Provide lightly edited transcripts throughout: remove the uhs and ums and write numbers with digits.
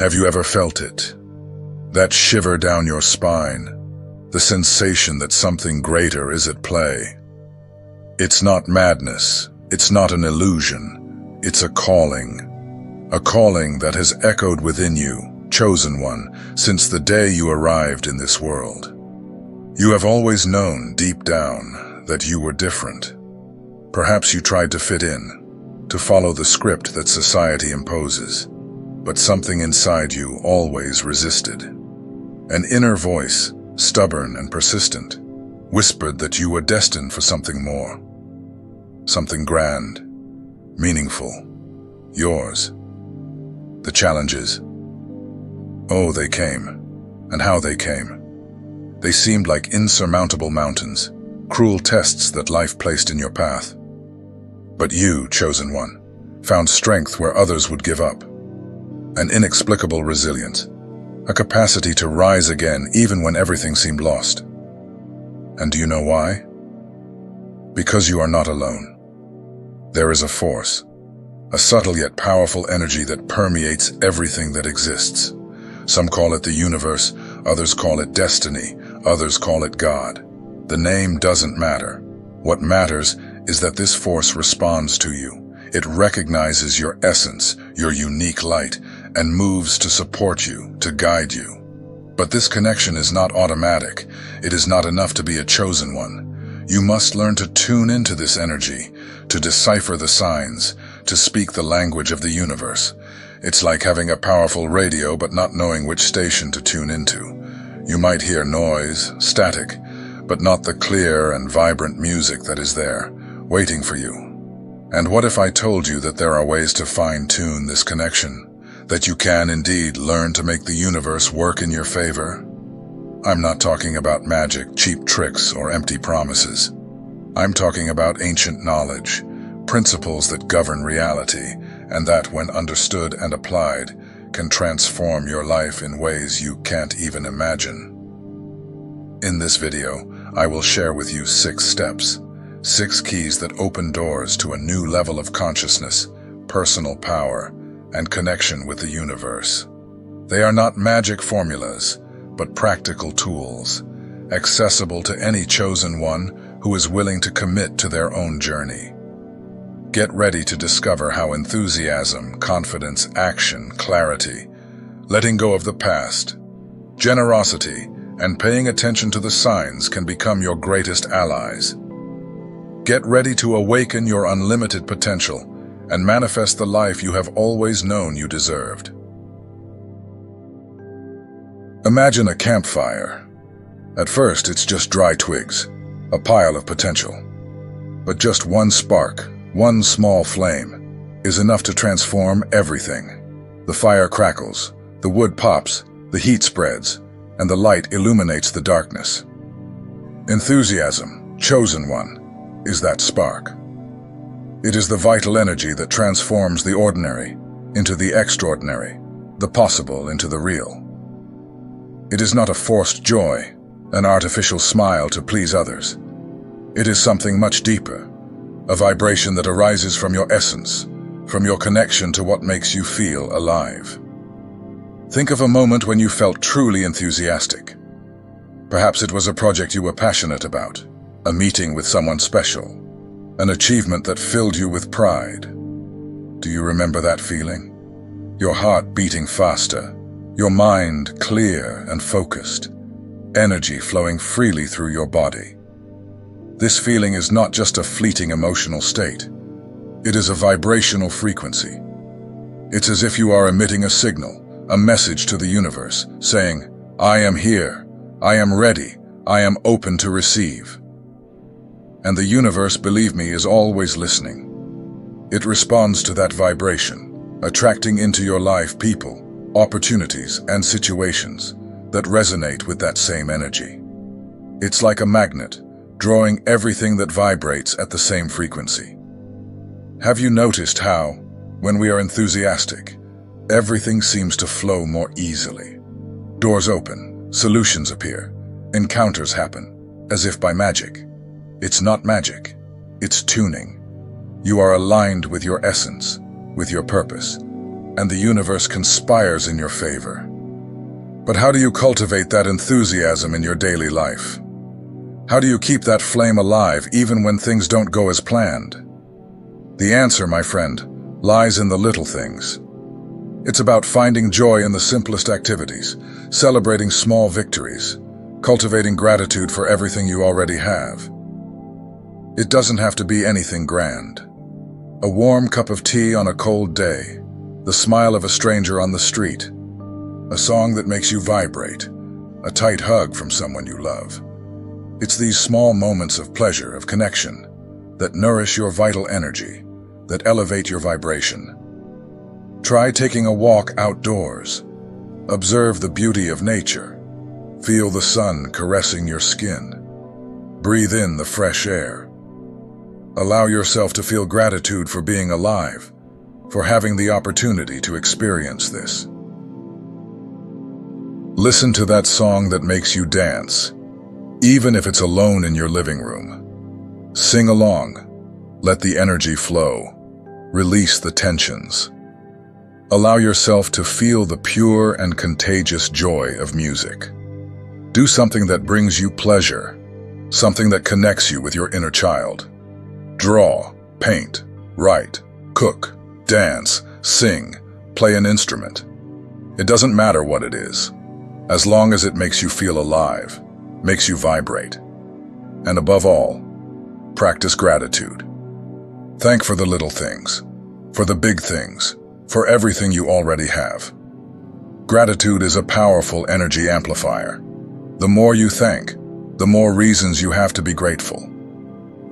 Have you ever felt it? That shiver down your spine, the sensation that something greater is at play. It's not madness, it's not an illusion, it's a calling that has echoed within you, chosen one, since the day you arrived in this world. You have always known deep down that you were different. Perhaps you tried to fit in, to follow the script that society imposes, but something inside you always resisted. An inner voice, stubborn and persistent, whispered that you were destined for something more, something grand, meaningful, yours. The challenges. Oh, they came, and how they came. They seemed like insurmountable mountains, cruel tests that life placed in your path. But you, chosen one, found strength where others would give up. An inexplicable resilience, a capacity to rise again even when everything seemed lost. And do you know why? Because you are not alone. There is a force, a subtle yet powerful energy that permeates everything that exists. Some call it the universe, others call it destiny, others call it God. The name doesn't matter. What matters is that this force responds to you. It recognizes your essence, your unique light, and moves to support you, to guide you. But this connection is not automatic. It is not enough to be a chosen one. You must learn to tune into this energy, to decipher the signs, to speak the language of the universe. It's like having a powerful radio but not knowing which station to tune into. You might hear noise, static, but not the clear and vibrant music that is there, waiting for you. And what if I told you that there are ways to fine-tune this connection, that you can indeed learn to make the universe work in your favor? I'm not talking about magic, cheap tricks, or empty promises. I'm talking about ancient knowledge, principles that govern reality, and that, when understood and applied, can transform your life in ways you can't even imagine. In this video, I will share with you 6 steps, 6 keys that open doors to a new level of consciousness, personal power, and connection with the universe. They are not magic formulas, but practical tools, accessible to any chosen one who is willing to commit to their own journey. Get ready to discover how enthusiasm, confidence, action, clarity, letting go of the past, generosity, and paying attention to the signs can become your greatest allies. Get ready to awaken your unlimited potential and manifest the life you have always known you deserved. Imagine a campfire. At first, it's just dry twigs, a pile of potential. But just one spark, one small flame, is enough to transform everything. The fire crackles, the wood pops, the heat spreads, and the light illuminates the darkness. Enthusiasm, chosen one, is that spark. It is the vital energy that transforms the ordinary into the extraordinary, the possible into the real. It is not a forced joy, an artificial smile to please others. It is something much deeper, a vibration that arises from your essence, from your connection to what makes you feel alive. Think of a moment when you felt truly enthusiastic. Perhaps it was a project you were passionate about, a meeting with someone special, an achievement that filled you with pride. Do you remember that feeling? Your heart beating faster, your mind clear and focused, energy flowing freely through your body. This feeling is not just a fleeting emotional state. It is a vibrational frequency. It's as if you are emitting a signal, a message to the universe, saying, "I am here, I am ready, I am open to receive." And the universe, believe me, is always listening. It responds to that vibration, attracting into your life people, opportunities, and situations that resonate with that same energy. It's like a magnet, drawing everything that vibrates at the same frequency. Have you noticed how, when we are enthusiastic, everything seems to flow more easily? Doors open, solutions appear, encounters happen, as if by magic. It's not magic, it's tuning. You are aligned with your essence, with your purpose, and the universe conspires in your favor. But how do you cultivate that enthusiasm in your daily life? How do you keep that flame alive even when things don't go as planned? The answer, my friend, lies in the little things. It's about finding joy in the simplest activities, celebrating small victories, cultivating gratitude for everything you already have. It doesn't have to be anything grand. A warm cup of tea on a cold day, the smile of a stranger on the street, a song that makes you vibrate, a tight hug from someone you love. It's these small moments of pleasure, of connection, that nourish your vital energy, that elevate your vibration. Try taking a walk outdoors. Observe the beauty of nature. Feel the sun caressing your skin. Breathe in the fresh air. Allow yourself to feel gratitude for being alive, for having the opportunity to experience this. Listen to that song that makes you dance, even if it's alone in your living room. Sing along. Let the energy flow. Release the tensions. Allow yourself to feel the pure and contagious joy of music. Do something that brings you pleasure, something that connects you with your inner child. Draw, paint, write, cook, dance, sing, play an instrument. It doesn't matter what it is, as long as it makes you feel alive, makes you vibrate. And above all, practice gratitude. Thank for the little things, for the big things, for everything you already have. Gratitude is a powerful energy amplifier. The more you thank, the more reasons you have to be grateful.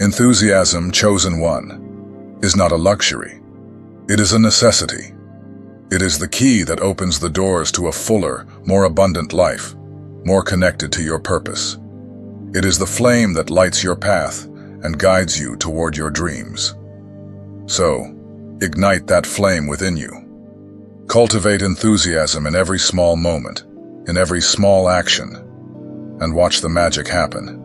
Enthusiasm, chosen one, is not a luxury. It is a necessity. It is the key that opens the doors to a fuller, more abundant life, more connected to your purpose. It is the flame that lights your path and guides you toward your dreams. So, ignite that flame within you. Cultivate enthusiasm in every small moment, in every small action, and watch the magic happen.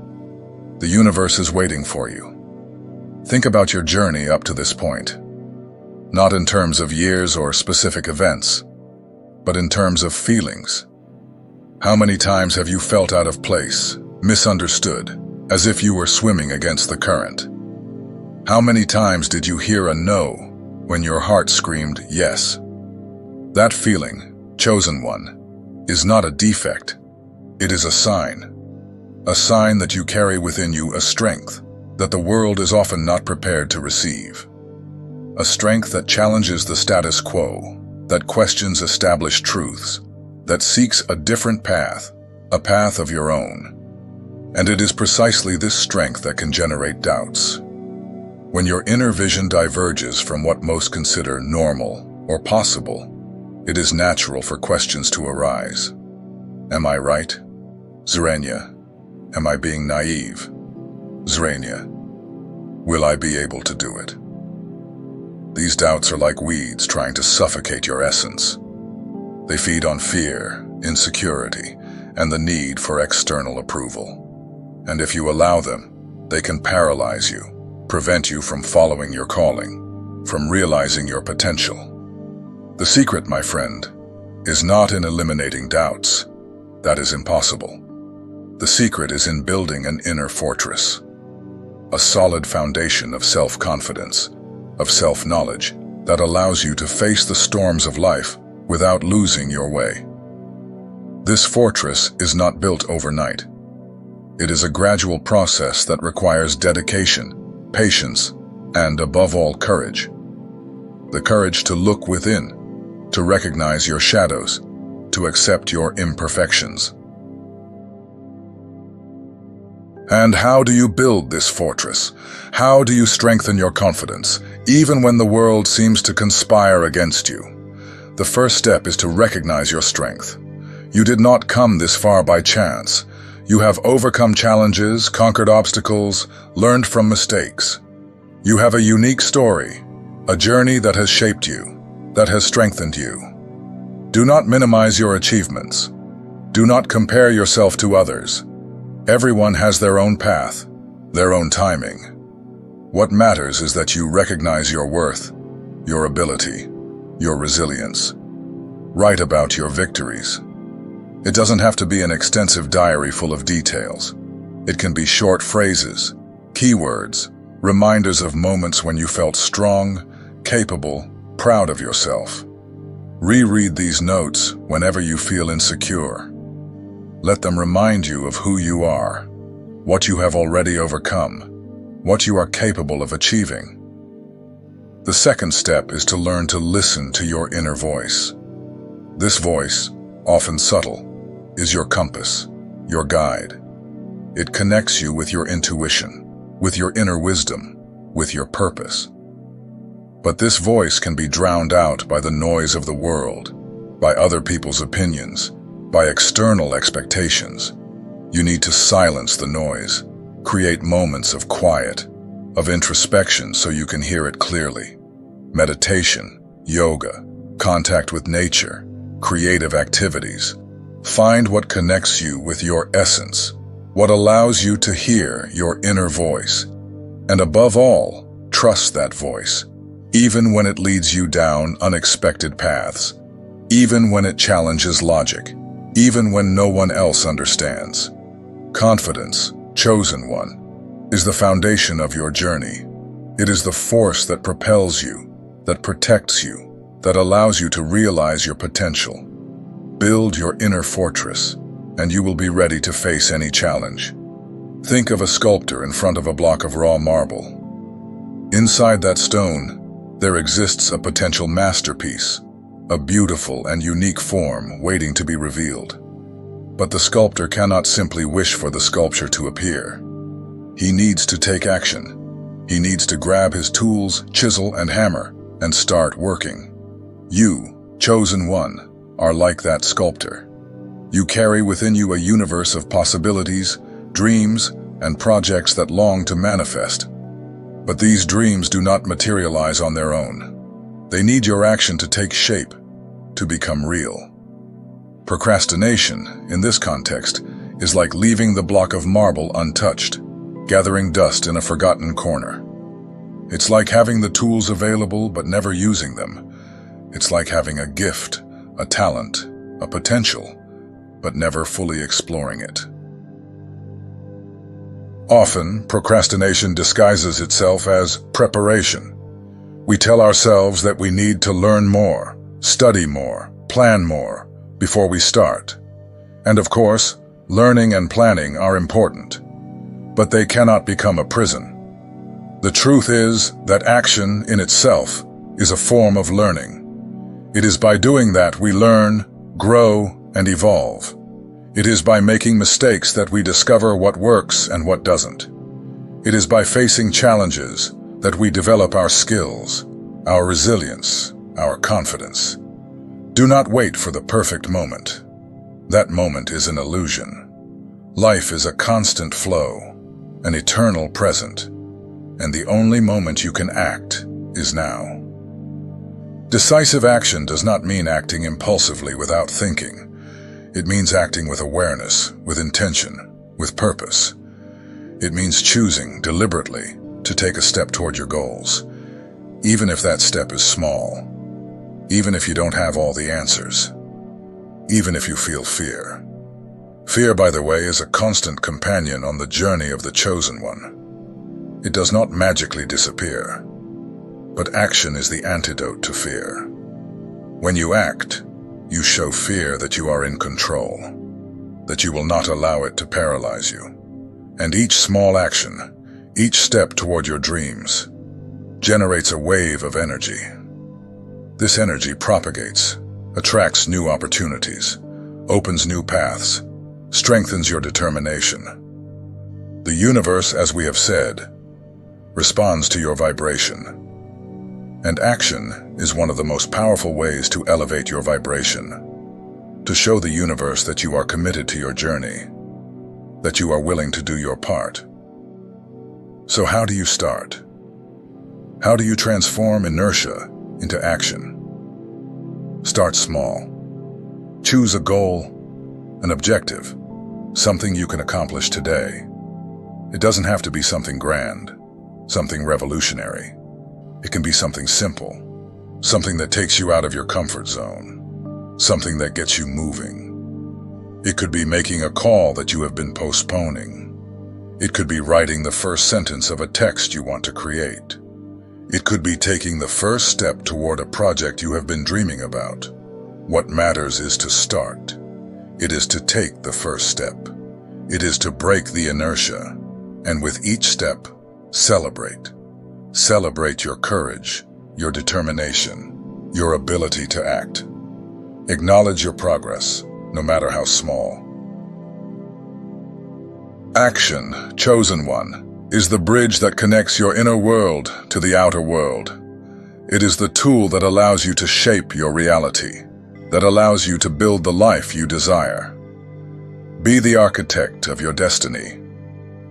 The universe is waiting for you. Think about your journey up to this point, not in terms of years or specific events, but in terms of feelings. How many times have you felt out of place, misunderstood, as if you were swimming against the current? How many times did you hear a no when your heart screamed yes? That feeling, chosen one, is not a defect. It is a sign that you carry within you a strength that the world is often not prepared to receive. A strength that challenges the status quo, that questions established truths, that seeks a different path, a path of your own. And it is precisely this strength that can generate doubts. When your inner vision diverges from what most consider normal or possible, it is natural for questions to arise. Am I right? Zrania. Am I being naive? Zrania. Will I be able to do it? These doubts are like weeds trying to suffocate your essence. They feed on fear, insecurity, and the need for external approval. And if you allow them, they can paralyze you, prevent you from following your calling, from realizing your potential. The secret, my friend, is not in eliminating doubts. That is impossible. The secret is in building an inner fortress, a solid foundation of self-confidence, of self-knowledge that allows you to face the storms of life without losing your way. This fortress is not built overnight. It is a gradual process that requires dedication, patience, and above all, courage. The courage to look within, to recognize your shadows, to accept your imperfections. And how do you build this fortress? How do you strengthen your confidence, even when the world seems to conspire against you? The first step is to recognize your strength. You did not come this far by chance. You have overcome challenges, conquered obstacles, learned from mistakes. You have a unique story, a journey that has shaped you, that has strengthened you. Do not minimize your achievements. Do not compare yourself to others. Everyone has their own path, their own timing. What matters is that you recognize your worth, your ability, your resilience. Write about your victories. It doesn't have to be an extensive diary full of details. It can be short phrases, keywords, reminders of moments when you felt strong, capable, proud of yourself. Reread these notes whenever you feel insecure. Let them remind you of who you are, what you have already overcome, what you are capable of achieving. The second step is to learn to listen to your inner voice. This voice, often subtle, is your compass, your guide. It connects you with your intuition, with your inner wisdom, with your purpose. But this voice can be drowned out by the noise of the world, by other people's opinions, by external expectations. You need to silence the noise, create moments of quiet, of introspection so you can hear it clearly. Meditation, yoga, contact with nature, creative activities. Find what connects you with your essence, what allows you to hear your inner voice. And above all, trust that voice, even when it leads you down unexpected paths, even when it challenges logic, even when no one else understands. Confidence, chosen one, is the foundation of your journey. It is the force that propels you, that protects you, that allows you to realize your potential. Build your inner fortress, and you will be ready to face any challenge. Think of a sculptor in front of a block of raw marble. Inside that stone, there exists a potential masterpiece, a beautiful and unique form waiting to be revealed. But the sculptor cannot simply wish for the sculpture to appear. He needs to take action. He needs to grab his tools, chisel and hammer, and start working. You, chosen one, are like that sculptor. You carry within you a universe of possibilities, dreams, and projects that long to manifest. But these dreams do not materialize on their own. They need your action to take shape, to become real. Procrastination, in this context, is like leaving the block of marble untouched, gathering dust in a forgotten corner. It's like having the tools available but never using them. It's like having a gift, a talent, a potential, but never fully exploring it. Often, procrastination disguises itself as preparation. We tell ourselves that we need to learn more, study more, plan more, before we start. And of course, learning and planning are important, but they cannot become a prison. The truth is that action in itself is a form of learning. It is by doing that we learn, grow, and evolve. It is by making mistakes that we discover what works and what doesn't. It is by facing challenges that we develop our skills, our resilience, our confidence. Do not wait for the perfect moment. That moment is an illusion. Life is a constant flow, an eternal present, and the only moment you can act is now. Decisive action does not mean acting impulsively without thinking. It means acting with awareness, with intention, with purpose. It means choosing deliberately to take a step toward your goals, even if that step is small, even if you don't have all the answers, even if you feel fear. Fear, by the way, is a constant companion on the journey of the chosen one. It does not magically disappear, but action is the antidote to fear. When you act, you show fear that you are in control, that you will not allow it to paralyze you. And each small action, each step toward your dreams, generates a wave of energy. This energy propagates, attracts new opportunities, opens new paths, strengthens your determination. The universe, as we have said, responds to your vibration. And action is one of the most powerful ways to elevate your vibration, to show the universe that you are committed to your journey, that you are willing to do your part. So how do you start? How do you transform inertia into action? Start small. Choose a goal, an objective, something you can accomplish today. It doesn't have to be something grand, something revolutionary. It can be something simple, something that takes you out of your comfort zone, something that gets you moving. It could be making a call that you have been postponing. It could be writing the first sentence of a text you want to create. It could be taking the first step toward a project you have been dreaming about. What matters is to start. It is to take the first step. It is to break the inertia. And with each step, celebrate. Celebrate your courage, your determination, your ability to act. Acknowledge your progress, no matter how small. Action, chosen one, is the bridge that connects your inner world to the outer world. It is the tool that allows you to shape your reality, that allows you to build the life you desire. Be the architect of your destiny.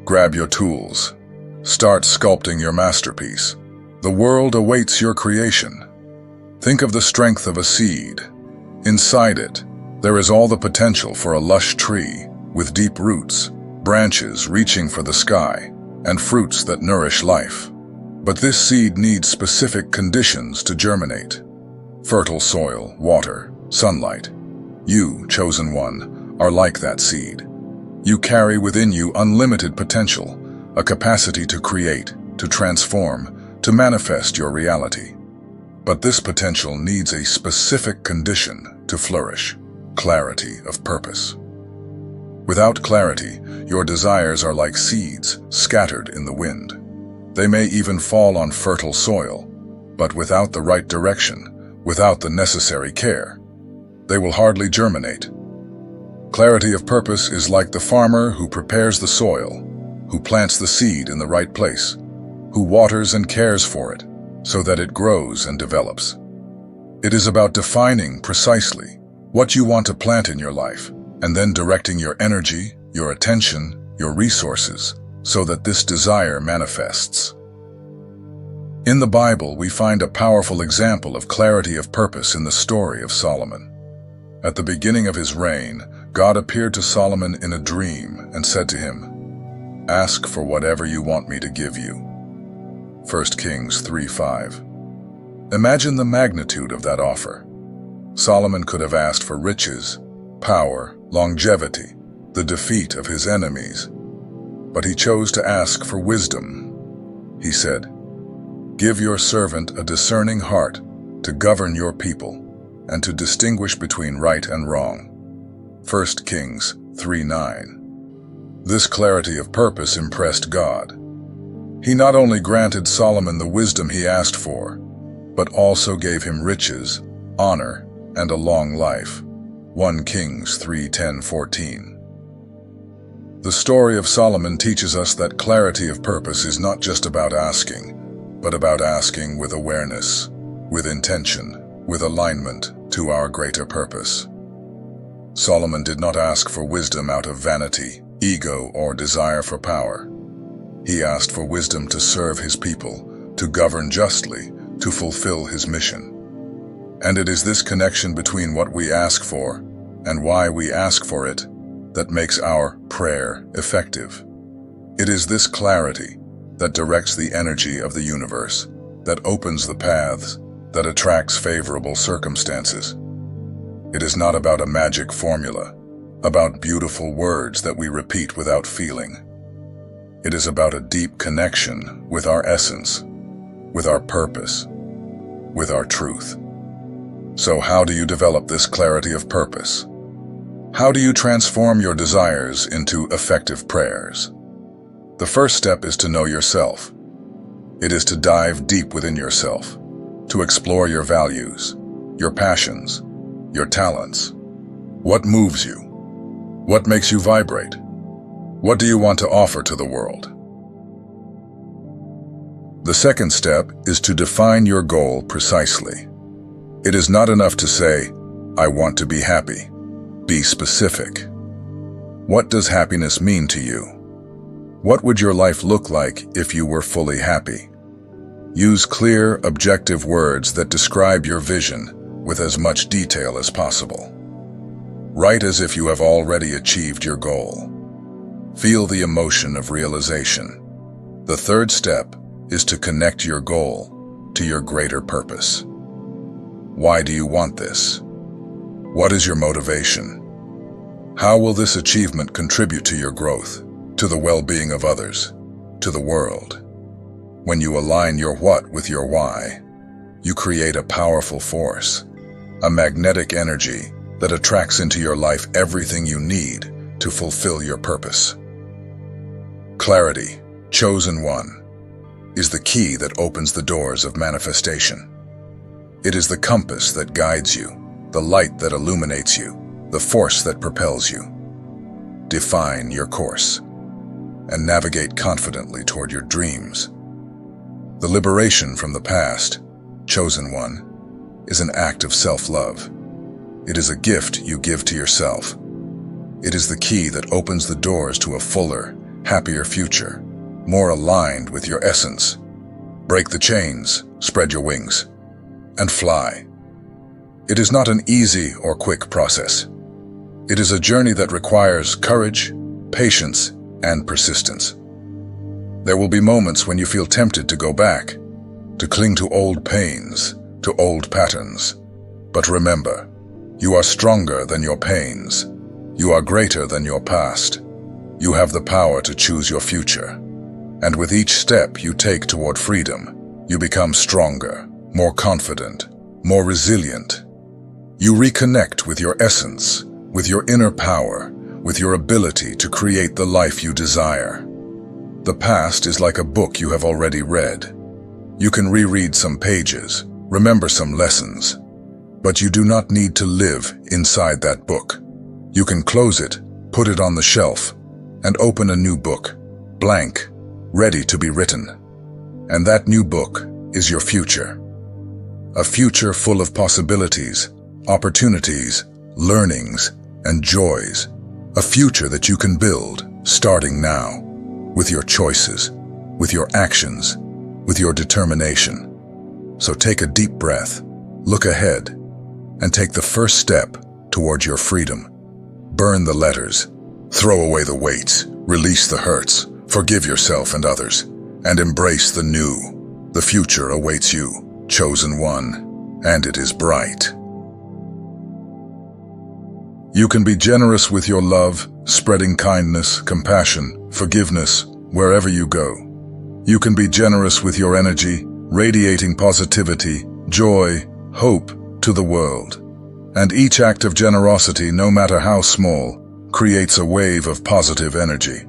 Grab your tools. Start sculpting your masterpiece. The world awaits your creation. Think of the strength of a seed. Inside it, there is all the potential for a lush tree with deep roots, branches reaching for the sky, and fruits that nourish life. But this seed needs specific conditions to germinate. Fertile soil, water, sunlight. You, chosen one, are like that seed. You carry within you unlimited potential, a capacity to create, to transform, to manifest your reality. But this potential needs a specific condition to flourish: clarity of purpose. Without clarity, your desires are like seeds scattered in the wind. They may even fall on fertile soil, but without the right direction, without the necessary care, they will hardly germinate. Clarity of purpose is like the farmer who prepares the soil, who plants the seed in the right place, who waters and cares for it so that it grows and develops. It is about defining precisely what you want to plant in your life, and then directing your energy, your attention, your resources, so that this desire manifests. In the Bible, we find a powerful example of clarity of purpose in the story of Solomon. At the beginning of his reign, God appeared to Solomon in a dream and said to him, "Ask for whatever you want me to give you." 1 Kings 3:5. Imagine the magnitude of that offer. Solomon could have asked for riches, power, longevity, the defeat of his enemies. But he chose to ask for wisdom. He said, "Give your servant a discerning heart to govern your people and to distinguish between right and wrong." 1 Kings 3:9. This clarity of purpose impressed God. He not only granted Solomon the wisdom he asked for, but also gave him riches, honor, and a long life. 1 Kings 3:10-14. The story of Solomon teaches us that clarity of purpose is not just about asking, but about asking with awareness, with intention, with alignment to our greater purpose. Solomon did not ask for wisdom out of vanity, ego, or desire for power. He asked for wisdom to serve his people, to govern justly, to fulfill his mission. And it is this connection between what we ask for and why we ask for it that makes our prayer effective. It is this clarity that directs the energy of the universe, that opens the paths, that attracts favorable circumstances. It is not about a magic formula, about beautiful words that we repeat without feeling. It is about a deep connection with our essence, with our purpose, with our truth. So how do you develop this clarity of purpose? How do you transform your desires into effective prayers? The first step is to know yourself. It is to dive deep within yourself, to explore your values, your passions, your talents. What moves you? What makes you vibrate? What do you want to offer to the world? The second step is to define your goal precisely. It is not enough to say, "I want to be happy." Be specific. What does happiness mean to you? What would your life look like if you were fully happy? Use clear, objective words that describe your vision with as much detail as possible. Write as if you have already achieved your goal. Feel the emotion of realization. The third step is to connect your goal to your greater purpose. Why do you want this? What is your motivation? How will this achievement contribute to your growth, to the well-being of others, to the world? When you align your what with your why, you create a powerful force, a magnetic energy that attracts into your life everything you need to fulfill your purpose. Clarity, chosen one, is the key that opens the doors of manifestation. It is the compass that guides you, the light that illuminates you, the force that propels you. Define your course and navigate confidently toward your dreams. The liberation from the past, chosen one, is an act of self-love. It is a gift you give to yourself. It is the key that opens the doors to a fuller, happier future, more aligned with your essence. Break the chains, spread your wings, and fly. It is not an easy or quick process. It is a journey that requires courage, patience, and persistence. There will be moments when you feel tempted to go back, to cling to old pains, to old patterns. But remember, you are stronger than your pains. You are greater than your past. You have the power to choose your future. And with each step you take toward freedom, you become stronger, more confident, more resilient. You reconnect with your essence, with your inner power, with your ability to create the life you desire. The past is like a book you have already read. You can reread some pages, remember some lessons, but you do not need to live inside that book. You can close it, put it on the shelf, and open a new book, blank, ready to be written. And that new book is your future. A future full of possibilities, opportunities, learnings, and joys. A future that you can build, starting now, with your choices, with your actions, with your determination. So take a deep breath, look ahead, and take the first step towards your freedom. Burn the letters, throw away the weights, release the hurts, forgive yourself and others, and embrace the new. The future awaits you, chosen one, and it is bright. You can be generous with your love, spreading kindness, compassion, forgiveness, wherever you go. You can be generous with your energy, radiating positivity, joy, hope to the world. And each act of generosity, no matter how small, creates a wave of positive energy.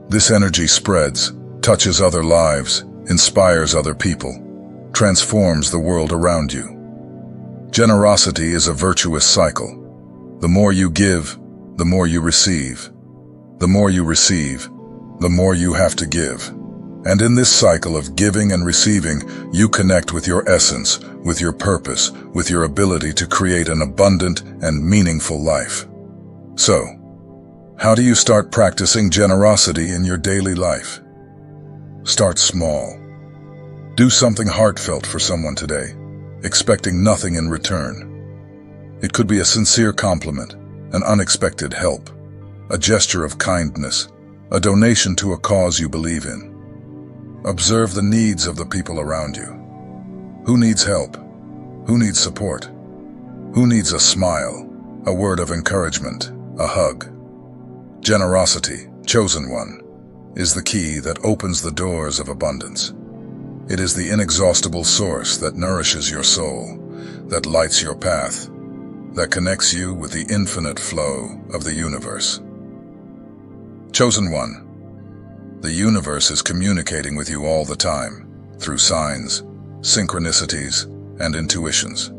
This energy spreads, touches other lives, inspires other people, transforms the world around you. Generosity is a virtuous cycle. The more you give, the more you receive. The more you receive, the more you have to give. And in this cycle of giving and receiving, you connect with your essence, with your purpose, with your ability to create an abundant and meaningful life. So, how do you start practicing generosity in your daily life? Start small. Do something heartfelt for someone today, expecting nothing in return. It could be a sincere compliment, an unexpected help, a gesture of kindness, a donation to a cause you believe in. Observe the needs of the people around you. Who needs help? Who needs support? Who needs a smile, a word of encouragement, a hug? Generosity, chosen one, is the key that opens the doors of abundance. It is the inexhaustible source that nourishes your soul, that lights your path, that connects you with the infinite flow of the universe. Chosen one, the universe is communicating with you all the time, through signs, synchronicities, and intuitions.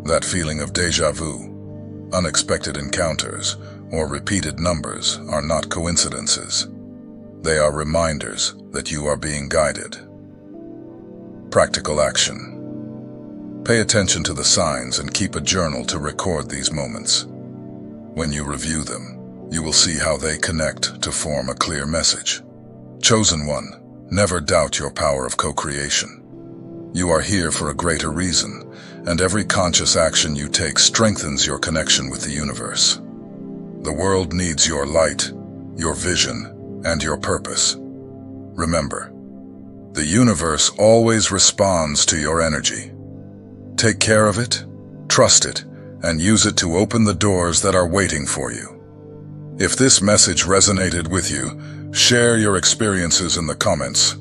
That feeling of déjà vu, unexpected encounters, or repeated numbers are not coincidences. They are reminders that you are being guided. Practical action. Pay attention to the signs and keep a journal to record these moments. When you review them, you will see how they connect to form a clear message. Chosen one, never doubt your power of co-creation. You are here for a greater reason, and every conscious action you take strengthens your connection with the universe. The world needs your light, your vision, and your purpose. Remember, the universe always responds to your energy. Take care of it, trust it, and use it to open the doors that are waiting for you. If this message resonated with you, share your experiences in the comments.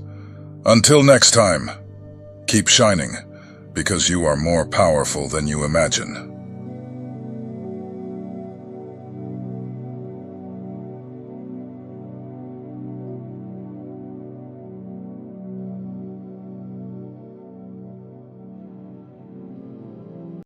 Until next time, keep shining, because you are more powerful than you imagine.